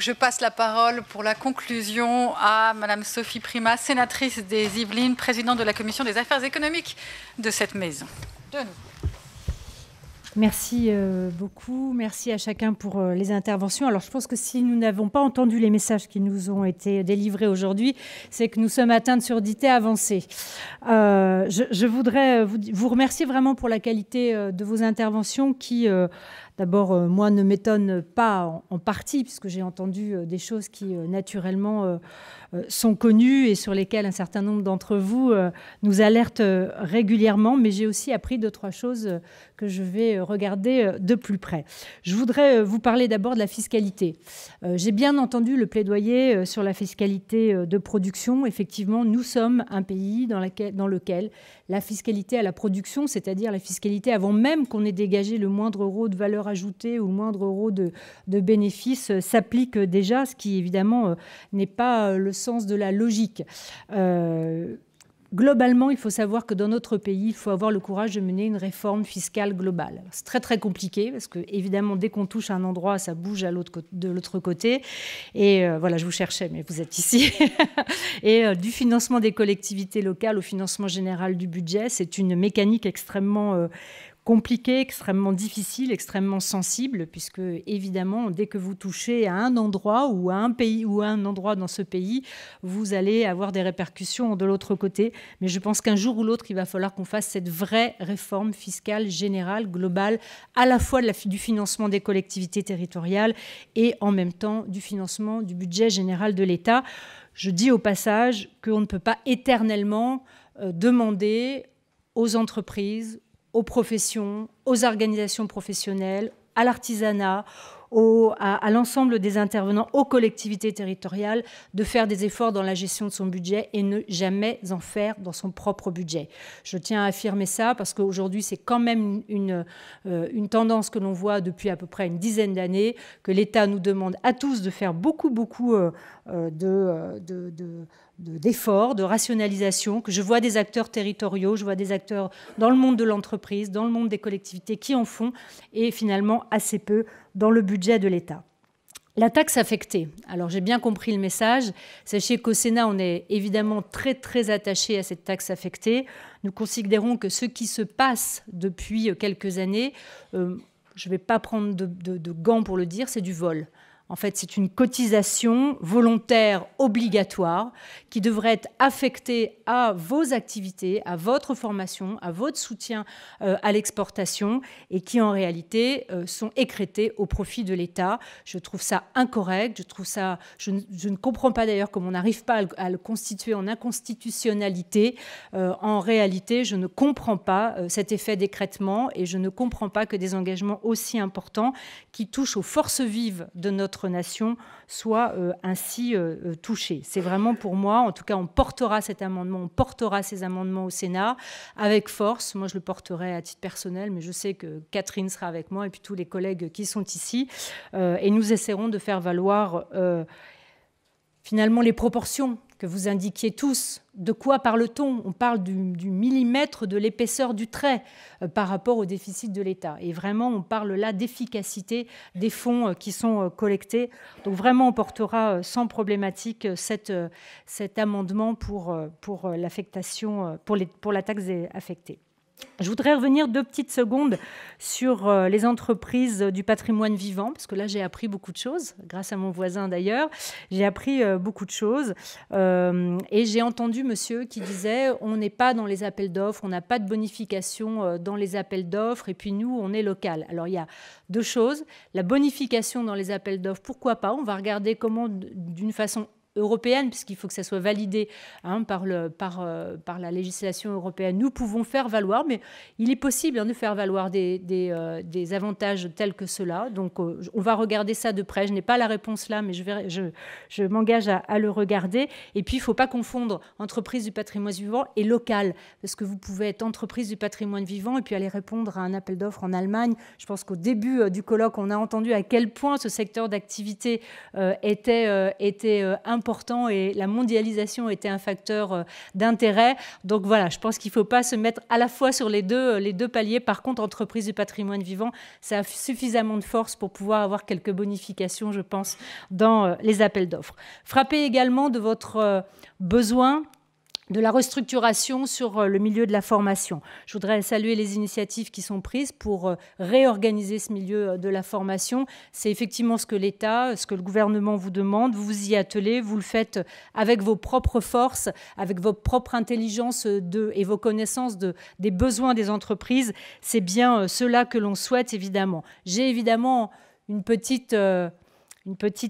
Je passe la parole pour la conclusion à Madame Sophie Primas, sénatrice des Yvelines, présidente de la Commission des affaires économiques de cette maison. De nouveau. Merci beaucoup. Merci à chacun pour les interventions. Alors, je pense que si nous n'avons pas entendu les messages qui nous ont été délivrés aujourd'hui, c'est que nous sommes atteints de surdité avancée. Je voudrais vous remercier vraiment pour la qualité de vos interventions qui, d'abord, moi, ne m'étonnent pas en partie, puisque j'ai entendu des choses qui, naturellement, sont connues et sur lesquelles un certain nombre d'entre vous nous alertent régulièrement. Mais j'ai aussi appris 2-3 choses que je vais regarder de plus près. Je voudrais vous parler d'abord de la fiscalité. J'ai bien entendu le plaidoyer sur la fiscalité de production. Effectivement, nous sommes un pays dans lequel la fiscalité à la production, c'est-à-dire la fiscalité avant même qu'on ait dégagé le moindre euro de valeur ajoutée ou le moindre euro de bénéfice, s'applique déjà, ce qui évidemment n'est pas le sens de la logique. Globalement, il faut savoir que dans notre pays, il faut avoir le courage de mener une réforme fiscale globale. C'est très, très compliqué parce que, évidemment, dès qu'on touche à un endroit, ça bouge de l'autre côté. Et voilà, je vous cherchais, mais vous êtes ici. Et du financement des collectivités locales au financement général du budget, c'est une mécanique extrêmement compliqué, extrêmement difficile, extrêmement sensible, puisque évidemment, dès que vous touchez à un endroit ou à un pays ou à un endroit dans ce pays, vous allez avoir des répercussions de l'autre côté. Mais je pense qu'un jour ou l'autre, il va falloir qu'on fasse cette vraie réforme fiscale générale, globale, à la fois du financement des collectivités territoriales et en même temps du financement du budget général de l'État. Je dis au passage qu'on ne peut pas éternellement demander aux entreprises, aux professions, aux organisations professionnelles, à l'artisanat, à l'ensemble des intervenants, aux collectivités territoriales, de faire des efforts dans la gestion de son budget et ne jamais en faire dans son propre budget. Je tiens à affirmer ça parce qu'aujourd'hui, c'est quand même une tendance que l'on voit depuis à peu près une dizaine d'années, que l'État nous demande à tous de faire beaucoup d'efforts, de rationalisation, que je vois des acteurs territoriaux, je vois des acteurs dans le monde de l'entreprise, dans le monde des collectivités qui en font, et finalement assez peu dans le budget de l'État. La taxe affectée. Alors j'ai bien compris le message. Sachez qu'au Sénat, on est évidemment très très attaché à cette taxe affectée. Nous considérons que ce qui se passe depuis quelques années, je ne vais pas prendre de gants pour le dire, c'est du vol. En fait, c'est une cotisation volontaire obligatoire qui devrait être affectée à vos activités, à votre formation, à votre soutien à l'exportation et qui, en réalité, sont écrêtées au profit de l'État. Je trouve ça incorrect. Je ne comprends pas d'ailleurs comment on n'arrive pas à le constituer en inconstitutionnalité. En réalité, je ne comprends pas cet effet d'écrêtement et je ne comprends pas que des engagements aussi importants qui touchent aux forces vives de notre nation soit ainsi touchée. C'est vraiment pour moi, en tout cas on portera cet amendement, on portera ces amendements au Sénat avec force. Moi je le porterai à titre personnel, mais je sais que Catherine sera avec moi et puis tous les collègues qui sont ici et nous essaierons de faire valoir finalement les proportions que vous indiquiez tous. De quoi parle-t-on? On parle du millimètre de l'épaisseur du trait par rapport au déficit de l'État. Et vraiment, on parle là d'efficacité des fonds qui sont collectés. Donc vraiment, on portera sans problématique cet amendement pour l'affectation, pour la taxe affectée. Je voudrais revenir 2 petites secondes sur les entreprises du patrimoine vivant, parce que là, j'ai appris beaucoup de choses, grâce à mon voisin d'ailleurs. J'ai appris beaucoup de choses et j'ai entendu monsieur qui disait on n'est pas dans les appels d'offres, on n'a pas de bonification dans les appels d'offres et puis nous, on est local. Alors, il y a 2 choses. La bonification dans les appels d'offres, pourquoi pas? On va regarder comment, d'une façon européenne, puisqu'il faut que ça soit validé par la législation européenne, nous pouvons faire valoir, mais il est possible de faire valoir des avantages tels que cela. Donc, on va regarder ça de près. Je n'ai pas la réponse là, mais je m'engage à le regarder. Et puis, il ne faut pas confondre entreprise du patrimoine vivant et local, parce que vous pouvez être entreprise du patrimoine vivant et puis aller répondre à un appel d'offres en Allemagne. Je pense qu'au début du colloque, on a entendu à quel point ce secteur d'activité était important important et la mondialisation était un facteur d'intérêt. Donc voilà, je pense qu'il ne faut pas se mettre à la fois sur les deux paliers. Par contre, entreprise du patrimoine vivant, ça a suffisamment de force pour pouvoir avoir quelques bonifications, je pense, dans les appels d'offres. Frappez également de votre besoin de la restructuration sur le milieu de la formation. Je voudrais saluer les initiatives qui sont prises pour réorganiser ce milieu de la formation. C'est effectivement ce que l'État, ce que le gouvernement vous demande. Vous vous y attelez, vous le faites avec vos propres forces, avec votre propre intelligence et vos connaissances des besoins des entreprises. C'est bien cela que l'on souhaite, évidemment. J'ai évidemment une petite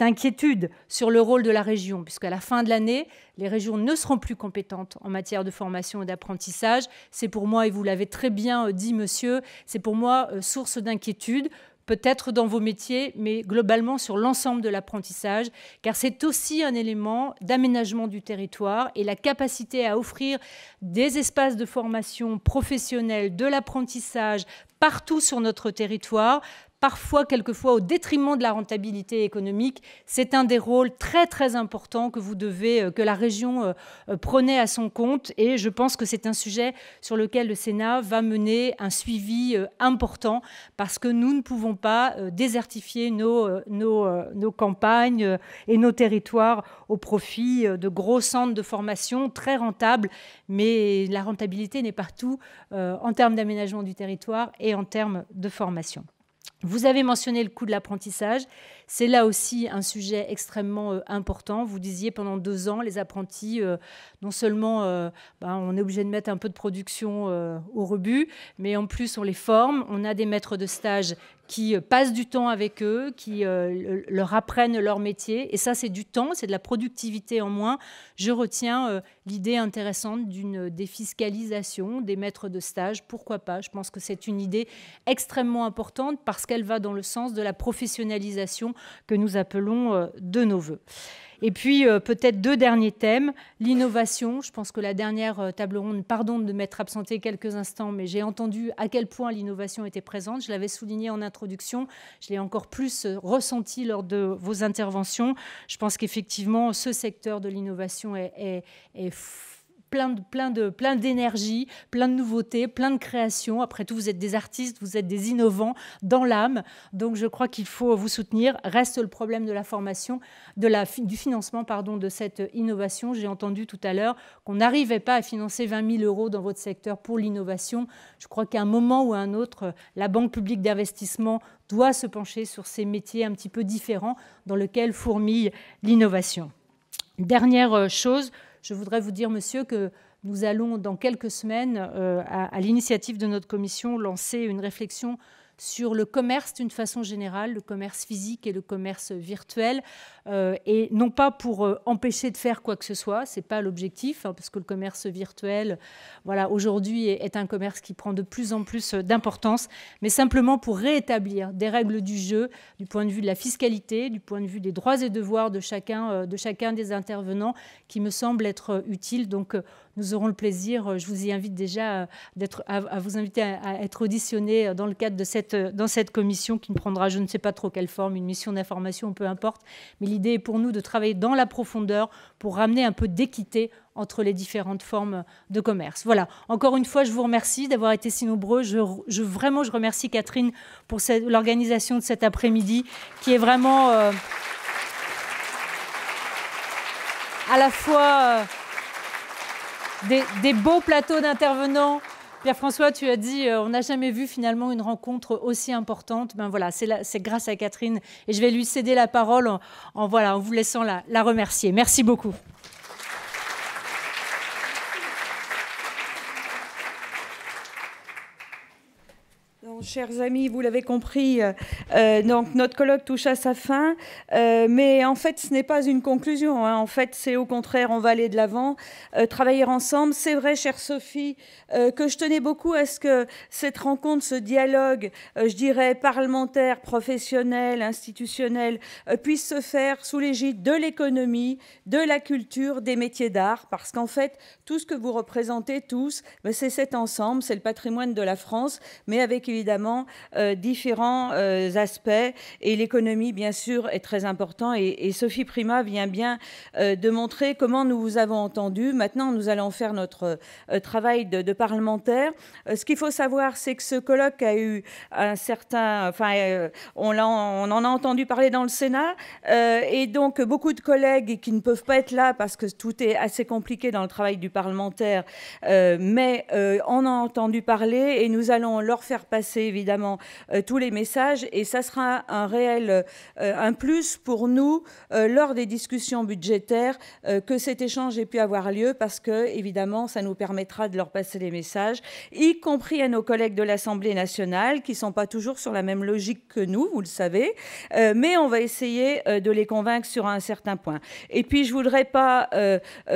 inquiétude sur le rôle de la région, puisqu'à la fin de l'année, les régions ne seront plus compétentes en matière de formation et d'apprentissage. C'est pour moi, et vous l'avez très bien dit, monsieur, c'est pour moi source d'inquiétude, peut-être dans vos métiers, mais globalement sur l'ensemble de l'apprentissage, car c'est aussi un élément d'aménagement du territoire et la capacité à offrir des espaces de formation professionnelle, de l'apprentissage partout sur notre territoire, parfois, quelquefois, au détriment de la rentabilité économique. C'est un des rôles très, très importants que la région prenait à son compte. Et je pense que c'est un sujet sur lequel le Sénat va mener un suivi important parce que nous ne pouvons pas désertifier nos campagnes et nos territoires au profit de gros centres de formation très rentables. Mais la rentabilité n'est pas tout en termes d'aménagement du territoire et en termes de formation. Vous avez mentionné le coût de l'apprentissage. C'est là aussi un sujet extrêmement important. Vous disiez pendant 2 ans, les apprentis, non seulement on est obligé de mettre un peu de production au rebut, mais en plus on les forme. On a des maîtres de stage qui passent du temps avec eux, qui leur apprennent leur métier. Et ça, c'est du temps, c'est de la productivité en moins. Je retiens l'idée intéressante d'une défiscalisation des maîtres de stage. Pourquoi pas? Je pense que c'est une idée extrêmement importante parce qu'elle va dans le sens de la professionnalisation que nous appelons de nos voeux. Et puis, peut-être 2 derniers thèmes. L'innovation. Je pense que la dernière table ronde, pardon de m'être absentée quelques instants, mais j'ai entendu à quel point l'innovation était présente. Je l'avais souligné en introduction. Je l'ai encore plus ressenti lors de vos interventions. Je pense qu'effectivement, ce secteur de l'innovation est plein d'énergie, plein de nouveautés, plein de créations. Après tout, vous êtes des artistes, vous êtes des innovants dans l'âme. Donc, je crois qu'il faut vous soutenir. Reste le problème de la formation, du financement de cette innovation. J'ai entendu tout à l'heure qu'on n'arrivait pas à financer 20 000 € dans votre secteur pour l'innovation. Je crois qu'à un moment ou à un autre, la Banque publique d'investissement doit se pencher sur ces métiers un petit peu différents dans lesquels fourmille l'innovation. Dernière chose, je voudrais vous dire, monsieur, que nous allons, dans quelques semaines, à l'initiative de notre commission, lancer une réflexion sur le commerce d'une façon générale, le commerce physique et le commerce virtuel, et non pas pour empêcher de faire quoi que ce soit, ce n'est pas l'objectif, parce que le commerce virtuel, voilà, aujourd'hui est un commerce qui prend de plus en plus d'importance, mais simplement pour rétablir des règles du jeu du point de vue de la fiscalité, du point de vue des droits et devoirs de chacun des intervenants, qui me semble être utile. Donc, nous aurons le plaisir, je vous y invite déjà à vous inviter à être auditionné dans le cadre de dans cette commission qui ne prendra je ne sais pas trop quelle forme, une mission d'information, peu importe. Mais l'idée est pour nous de travailler dans la profondeur pour ramener un peu d'équité entre les différentes formes de commerce. Voilà, encore une fois, je vous remercie d'avoir été si nombreux. Vraiment, je remercie Catherine pour l'organisation de cet après-midi qui est vraiment à la fois des beaux plateaux d'intervenants. Pierre-François, tu as dit on n'a jamais vu finalement une rencontre aussi importante. Ben voilà, c'est grâce à Catherine et je vais lui céder la parole en vous laissant la remercier. Merci beaucoup. Chers amis, vous l'avez compris, donc notre colloque touche à sa fin, mais en fait, ce n'est pas une conclusion. En fait, c'est au contraire, on va aller de l'avant, travailler ensemble. C'est vrai, chère Sophie, que je tenais beaucoup à ce que cette rencontre, ce dialogue, je dirais, parlementaire, professionnel, institutionnel, puisse se faire sous l'égide de l'économie, de la culture, des métiers d'art, parce qu'en fait, tout ce que vous représentez tous, c'est cet ensemble, c'est le patrimoine de la France, mais avec évidemment évidemment différents aspects. Et l'économie, bien sûr, est très important. Et Sophie Primas vient bien de montrer comment nous vous avons entendu. Maintenant, nous allons faire notre travail de parlementaire. Ce qu'il faut savoir, c'est que ce colloque a eu un certain... Enfin, on en a entendu parler dans le Sénat. Et donc, beaucoup de collègues qui ne peuvent pas être là parce que tout est assez compliqué dans le travail du parlementaire, mais on en a entendu parler et nous allons leur faire passer, évidemment, tous les messages. Et ça sera un réel un plus pour nous lors des discussions budgétaires que cet échange ait pu avoir lieu parce que, évidemment, ça nous permettra de leur passer les messages, y compris à nos collègues de l'Assemblée nationale qui ne sont pas toujours sur la même logique que nous, vous le savez, mais on va essayer de les convaincre sur un certain point. Et puis, je ne voudrais pas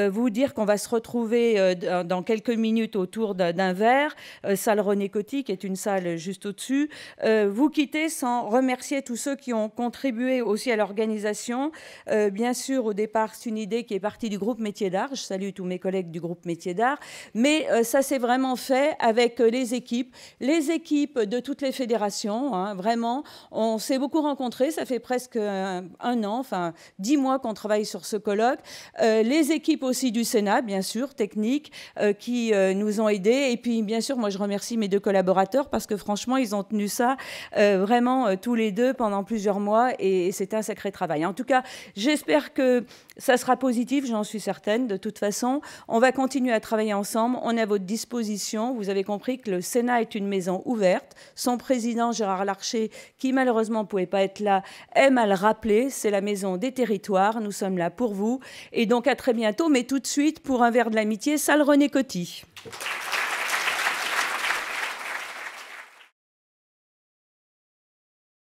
vous dire qu'on va se retrouver dans quelques minutes autour d'un verre, salle René Coty, qui est une salle juste au-dessus. Vous quittez sans remercier tous ceux qui ont contribué aussi à l'organisation. Bien sûr, au départ, c'est une idée qui est partie du groupe Métiers d'Art. Je salue tous mes collègues du groupe Métiers d'Art. Mais ça s'est vraiment fait avec les équipes de toutes les fédérations. Hein, vraiment, on s'est beaucoup rencontrés. Ça fait presque un an, enfin 10 mois qu'on travaille sur ce colloque. Les équipes aussi du Sénat, bien sûr, techniques, qui nous ont aidés. Et puis, bien sûr, moi, je remercie mes 2 collaborateurs parce que franchement, ils ont tenu ça vraiment tous les 2 pendant plusieurs mois et c'était un sacré travail. En tout cas, j'espère que ça sera positif, j'en suis certaine. De toute façon, on va continuer à travailler ensemble. On est à votre disposition. Vous avez compris que le Sénat est une maison ouverte. Son président, Gérard Larcher, qui malheureusement ne pouvait pas être là, aime à le rappeler. C'est la maison des territoires. Nous sommes là pour vous. Et donc, à très bientôt. Mais tout de suite, pour un verre de l'amitié, salle René Coty.